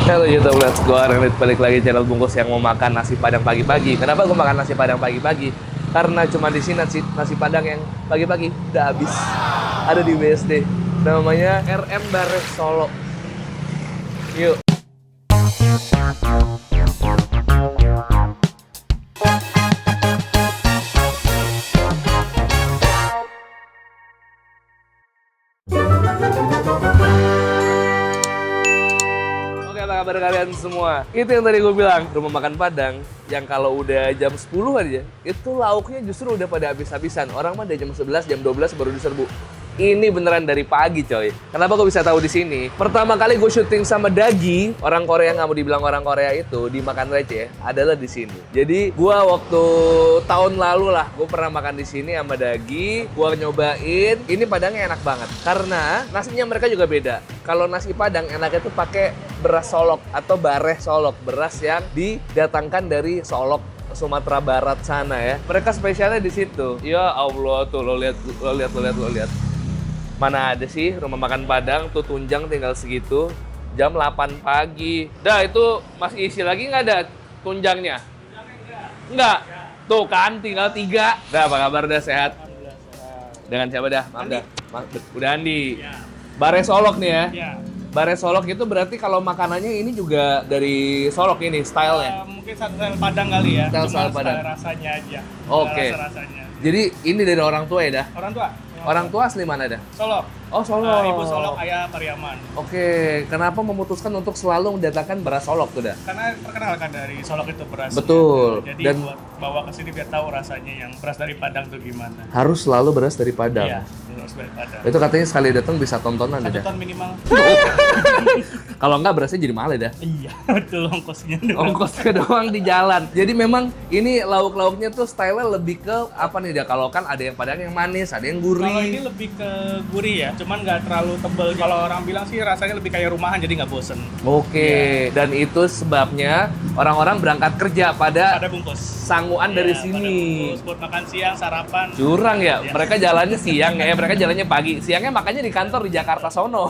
Halo YouTube, let's go. Renit balik lagi channel bungkus yang mau makan nasi padang pagi-pagi. Kenapa gue makan nasi padang pagi-pagi? Karena cuma di sini nasi padang yang pagi-pagi udah habis. Ada di BSD. Namanya RM Bares Solo. Yuk. Apa kabar kalian semua? Itu yang tadi gue bilang, rumah makan Padang yang kalau udah jam 10 aja, itu lauknya justru udah pada habis-habisan. Orang mah udah jam 11, jam 12 baru diserbu. Ini beneran dari pagi, coy. Kenapa gue bisa tahu di sini? Pertama kali gue syuting sama Dagi, orang Korea, nggak mau dibilang orang Korea itu, di Makan Receh, adalah di sini. Jadi gue waktu tahun lalu lah, gue pernah makan di sini sama Dagi. Gue nyobain, ini padangnya enak banget. Karena nasinya mereka juga beda. Kalau nasi Padang enaknya tuh pakai beras solok atau bareh solok, beras yang didatangkan dari Solok, Sumatera Barat sana ya. Mereka spesialnya di situ. Ya Allah, tuh lo lihat. Mana ada sih rumah makan Padang tuh tunjang tinggal segitu. Jam 8 pagi. Dah itu masih isi lagi nggak ada tunjangnya? Enggak. Tuh kan tinggal 3. Dah apa kabar dah, sehat? Dengan siapa dah? Maaf dah. Udah Andi. Bare Solok nih ya. Bare Solok itu berarti kalau makanannya ini juga dari Solok ini stylenya? Mungkin style Padang kali ya. Style Padang. Rasanya aja. Oke. Rasa-rasanya. Jadi ini dari orang tua ya dah? Orang tua? Orang tua asli mana dah? Solok. Oh Solok. Ibu Solok, ayah Pariaman. Oke, kenapa memutuskan untuk selalu mendatangkan beras Solok tuh dah? Karena terkenal kan dari Solok itu beras. Betul. Jadi Dan buat bawa ke sini biar tahu rasanya yang beras dari Padang tuh gimana. harus selalu beras dari Padang. Iya, beras dari Padang. Itu katanya sekali datang bisa tontonan 1 dah. ton minimal. Kalau enggak berasnya jadi mahal ya dah. Iya, betul ongkosnya. Ongkosnya doang di jalan. Jadi memang ini lauk-lauknya tuh style-nya lebih ke apa nih dah? Kalau kan ada yang Padang yang manis, ada yang gurih. Kalau ini lebih ke gurih ya, cuman nggak terlalu tebel. Kalau orang bilang sih rasanya lebih kayak rumahan, jadi nggak bosen. Oke, dan itu sebabnya orang-orang berangkat kerja pada Ada bungkus. sanguan dari Iya, sini. pada bungkus buat makan siang, sarapan. Curang ya, Iya. mereka jalannya siang ya, mereka jalannya pagi. Siangnya makanya di kantor di Jakarta sono.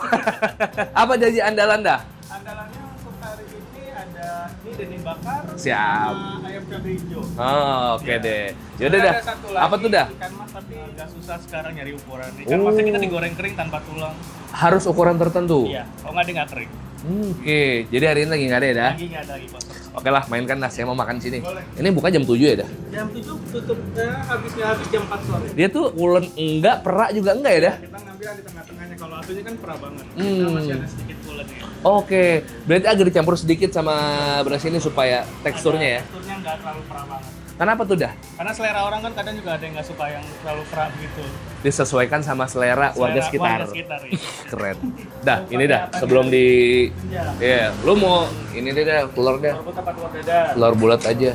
Apa jadi andalan dah? Andalannya untuk hari ini ada ini dendeng bakar, Siap. sama ayam cabai hijau. Oh, oke Iya. deh. Yaudah Ada dah. satu lagi, Apa tuh dah? Ikan mas, tapi agak susah sekarang nyari ukuran. Ikan masnya kita digoreng kering tanpa tulang. Harus ukuran tertentu. Iya, kalau nggak dia nggak kering. Oke, jadi hari ini lagi nggak ada ya dah? Lagi nggak ada lagi kosong. Oke lah, mainkan dah. Saya mau makan sini. Boleh. Ini buka jam 7 ya dah? Jam 7 tutupnya habis jam 4 sore. Dia tuh ulen enggak, perak juga enggak ya dah? Kita ngambil di tengah-tengahnya. Kalau atunya kan perah banget. Hmm. Kita masih ada sedikit pulennya. Oke, berarti agak dicampur sedikit sama beras ini supaya teksturnya ya? Teksturnya nggak terlalu perah banget. Kenapa tuh dah? Karena selera orang kan kadang juga ada yang nggak suka yang terlalu perah begitu. Disesuaikan sama selera warga sekitar. Warga sekitar ya. Keren. Dah, ini dah sebelum di ya, lu mau ini deh dah, telur dah. Kalau tempat telur dada. Telur bulat aja.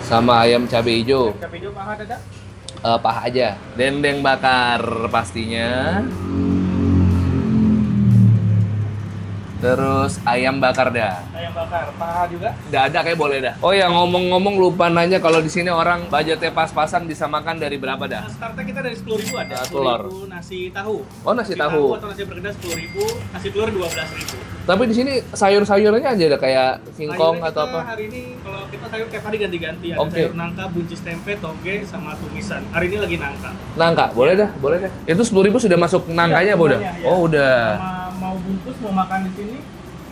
Sama ayam cabai hijau. Cabai hijau paha dada. Paha aja. Dendeng bakar pastinya. Terus ayam bakar dah. Ayam bakar, paha juga. Nggak ada kayak boleh dah. Oh ya, ngomong-ngomong lupa nanya, kalau di sini orang budgetnya pas-pasan bisa makan dari berapa dah? Nah, startnya kita dari 10.000 ada. Telur. 10.000 nasi tahu. Oh, nasi tahu. Atau nasi berkedel 10.000, nasi telur 12.000. Tapi di sini sayur-sayurnya aja ada kayak singkong Sayurnya atau kita apa? Hari ini kalau kita sayur tiap hari ganti-ganti. Ada Oke. sayur nangka, buncis tempe, toge, sama tumisan. Hari ini lagi nangka. Nangka, boleh dah, boleh dah. Itu 10.000 sudah masuk nangkanya, Iya, Bu, udah? semuanya, iya. Oh, udah. Sama mau bungkus, mau makan di sini,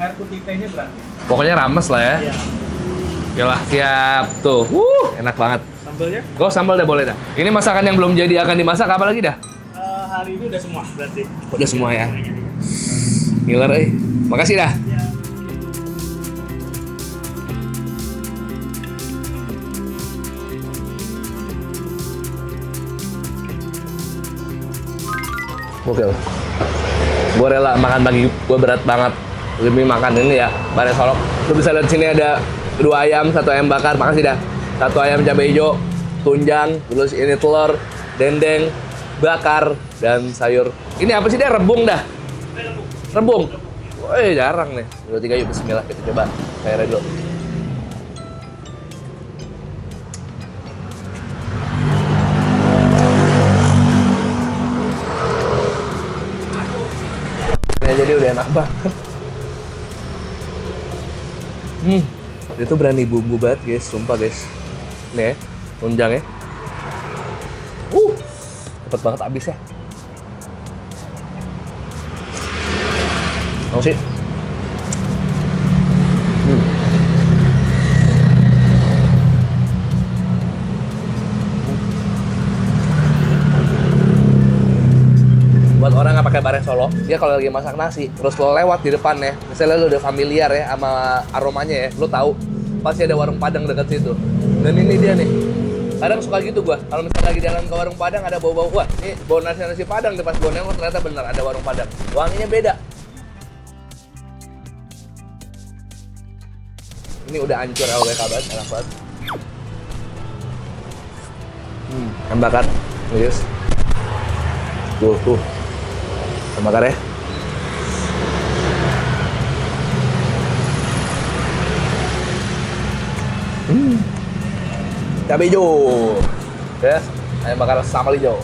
air putih tehnya berarti. Pokoknya rames lah ya. Iya. Oke lah, siap. Tuh, enak banget. Sambelnya Kok sambal dah boleh dah. Ini masakan yang belum jadi akan dimasak apa lagi dah? hari ini udah semua berarti. Udah semua ya. Ngiler, Makasih dah. Iya. Oke. Gue rela makan pagi, gue berat banget. Demi makan ini ya, Bare Solok. Lu bisa lihat sini ada 2 ayam, 1 ayam bakar, makasih dah. 1 ayam cabai hijau, tunjang, terus ini telur, dendeng, bakar, dan sayur. Ini apa sih dia? Rebung dah? Rebung? Woi, jarang nih. 2, 3 yuk, bismillah. Kita coba sayurnya dulu. Ya, jadi udah enak banget. Dia tuh berani bumbu banget guys, sumpah guys. Nih ya, tunjang ya. Cepet banget habis ya. Mau sih? Buat orang nggak pakai bare Solo, dia kalau lagi masak nasi, terus lo lewat di depannya, misalnya lo udah familiar ya sama aromanya ya, lo tahu pasti ada warung Padang dekat situ. Dan ini dia nih, kadang suka gitu gua, kalau misalnya lagi jalan ke warung Padang ada bau-bau, wah ini bau nasi Padang, di pas gua nengok ternyata bener ada warung Padang, wanginya beda. Ini udah hancur LWK banget, enak banget. Bakar, guys. Tuh. Bakar ya. Cabai hijau. Ya, ayam bakar sambal hijau.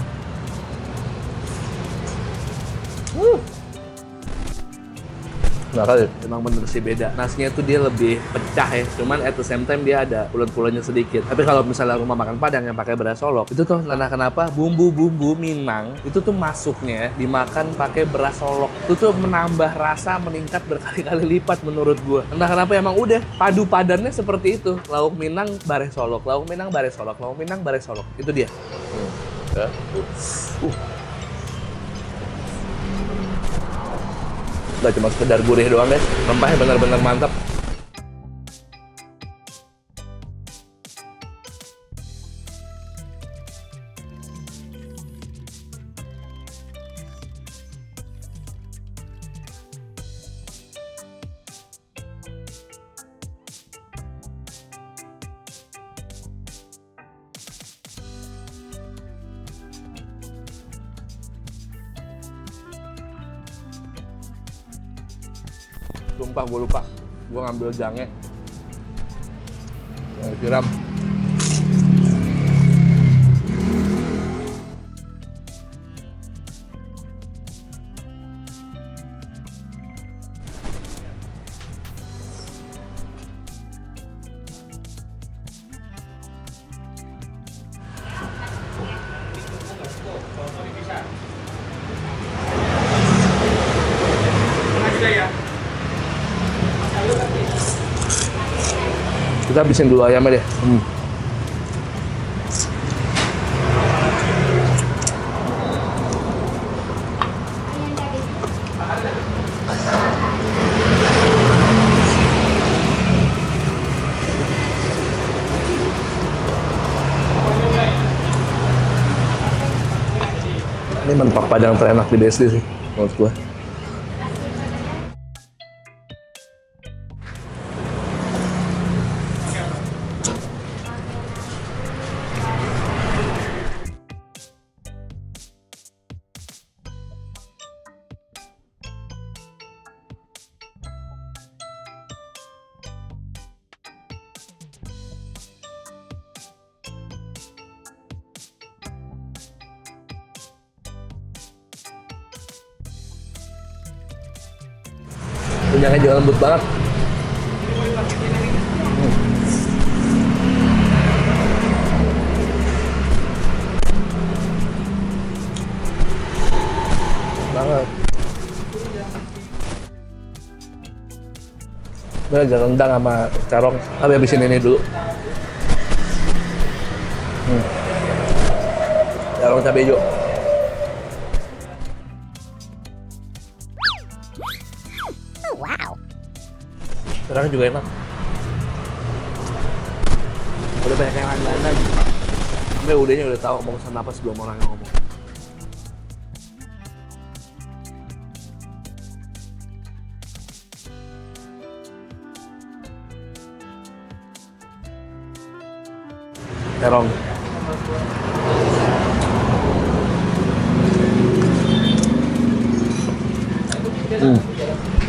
Bakal emang bener sih beda. Nasinya tuh dia lebih pecah ya. Cuman at the same time dia ada pulen-pulennya sedikit. Tapi kalau misalnya rumah makan Padang yang pakai beras Solok, itu tuh entah kenapa bumbu-bumbu Minang itu tuh masuknya dimakan pakai beras Solok. Itu tuh menambah rasa meningkat berkali-kali lipat menurut gua. Entah kenapa emang udah padu padannya seperti itu. Lauk Minang bare Solok, lauk Minang bare Solok, lauk Minang bare Solok. Itu dia. Gak cuma sekedar gurih doang guys, rempahnya benar-benar mantap. Sumpah gue lupa, gue ngambil jangnya yang disiram. Kita habisin dulu ayamnya deh. Ini mentok Padang terenak di BSD sih, menurut gua. Tunjangnya juga lembut banget. Banget. Gue agak rendang sama carong, tapi habisin ini dulu. Carong cabai hijau. Carangnya juga enak. Udah banyak yang lain-lain. Sampai udahnya udah tahu mau pesan apa sebelum orang yang ngomong. Terong.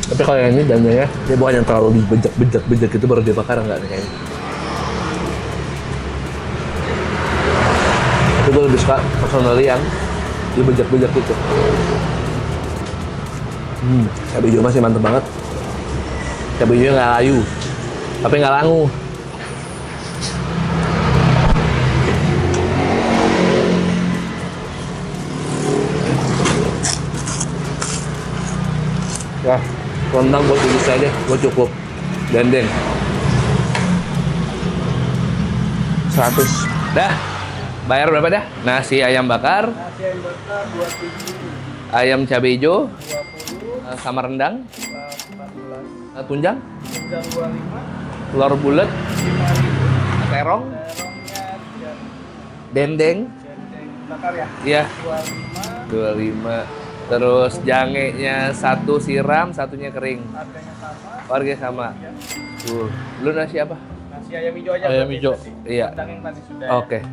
Tapi kalau yang ini dananya dia bukan yang terlalu dibejak-bejak itu baru dia bakar, enggak nih kayaknya. Tapi gue lebih suka personally yang dibejak-bejak gitu. Cabai hijau masih mantep banget. Cabai hijau nggak layu. Tapi nggak langu. Ya, rendang buat diri saya deh, gue cukup. Dendeng. 100. Dah. Bayar berapa dah? Nasi ayam bakar. Nasi ayam bakar 27. Ayam cabai hijau. 20. Sama rendang. 14. Tunjang. Tunjang 25. Telur bulat. 5.000. Terong. Terongnya 3. Dendeng. Dendeng bakar ya? Iya. 25. 25. Terus jangenya 1 siram, 1-nya kering. Harganya sama. Harganya sama. Ya. Lu nasi apa? Nasi ayam hijau aja. Ayam berarti hijau. tadi. Iya. Rendang yang tadi sudah. Oke. Ya.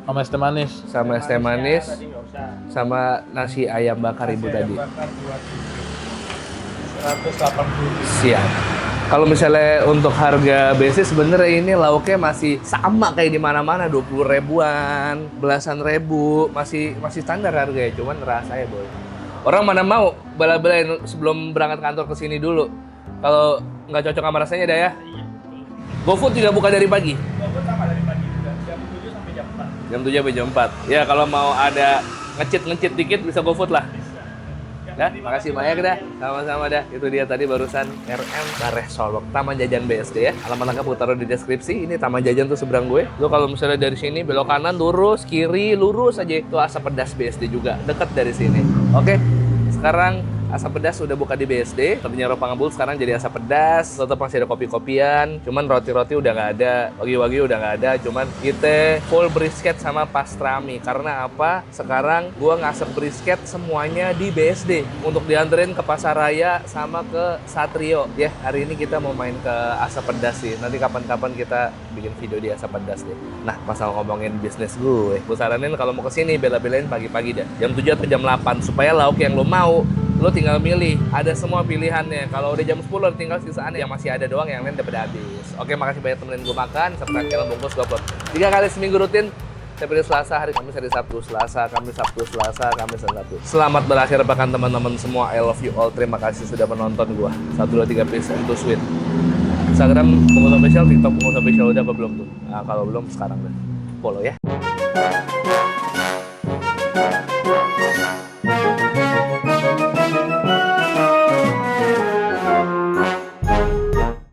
Sama es teh manis. Sama es teh manis, Tadi nggak usah. sama nasi ayam bakar ibu Nasi tadi. ayam bakar 180. Siap. Kalau misalnya untuk harga basic sebenarnya ini lauknya masih sama kayak di mana-mana, 20 ribuan, belasan ribu, masih standar harganya, cuman rasanya boy. Orang mana mau bela-belain sebelum berangkat kantor ke sini dulu. Kalau nggak cocok sama rasanya dah ya. GoFood juga buka dari pagi. GoFood sama dari pagi juga, jam 7 sampai jam 4. Jam 7 sampai jam 4. Ya kalau mau ada ngecit dikit bisa GoFood lah. Dah, makasih banyak dah. Sama-sama dah. Itu dia tadi barusan RM Kareh Solok, Taman Jajan BSD ya. Alamat lengkap gue taruh di deskripsi. Ini Taman Jajan tuh seberang gue. Lo kalau misalnya dari sini belok kanan lurus, kiri lurus aja. Itu Asap Pedas BSD juga, deket dari sini. Oke, sekarang Asap Pedas udah buka di BSD. Tadinya Ropangabul sekarang jadi Asap Pedas. Tetap masih ada kopi-kopian. Cuman roti-roti udah nggak ada. Wagi-wagi udah nggak ada. Cuman kita full brisket sama pastrami. Karena apa? Sekarang gua ngasep brisket semuanya di BSD. Untuk dianterin ke Pasar Raya sama ke Satrio. Ya, hari ini kita mau main ke Asap Pedas sih. Nanti kapan-kapan kita bikin video di Asap Pedas deh. Nah, masalah ngomongin bisnis gue saranin kalau mau kesini bela-belain pagi-pagi dah. Jam 7 atau jam 8. Supaya lauk yang lo mau, lo tinggal milih, ada semua pilihannya. Kalau udah jam 10 tinggal sisaan yang masih ada doang, yang lain udah pada habis. Oke, makasih banyak temenin gue makan. Subscribe channel Bungkus gue upload 3 kali seminggu rutin. Setiap hari Selasa, hari Kamis, hari Sabtu, Selasa, Kamis, Sabtu, Selasa, Kamis, dan Sabtu. Selamat berakhir pekan teman-teman semua. I love you all. Terima kasih sudah menonton gue. 1, 2, 3 please and to sweet. Instagram Bungkus Official, TikTok Bungkus Official udah apa belum tuh? Nah, kalau belum sekarang deh follow ya.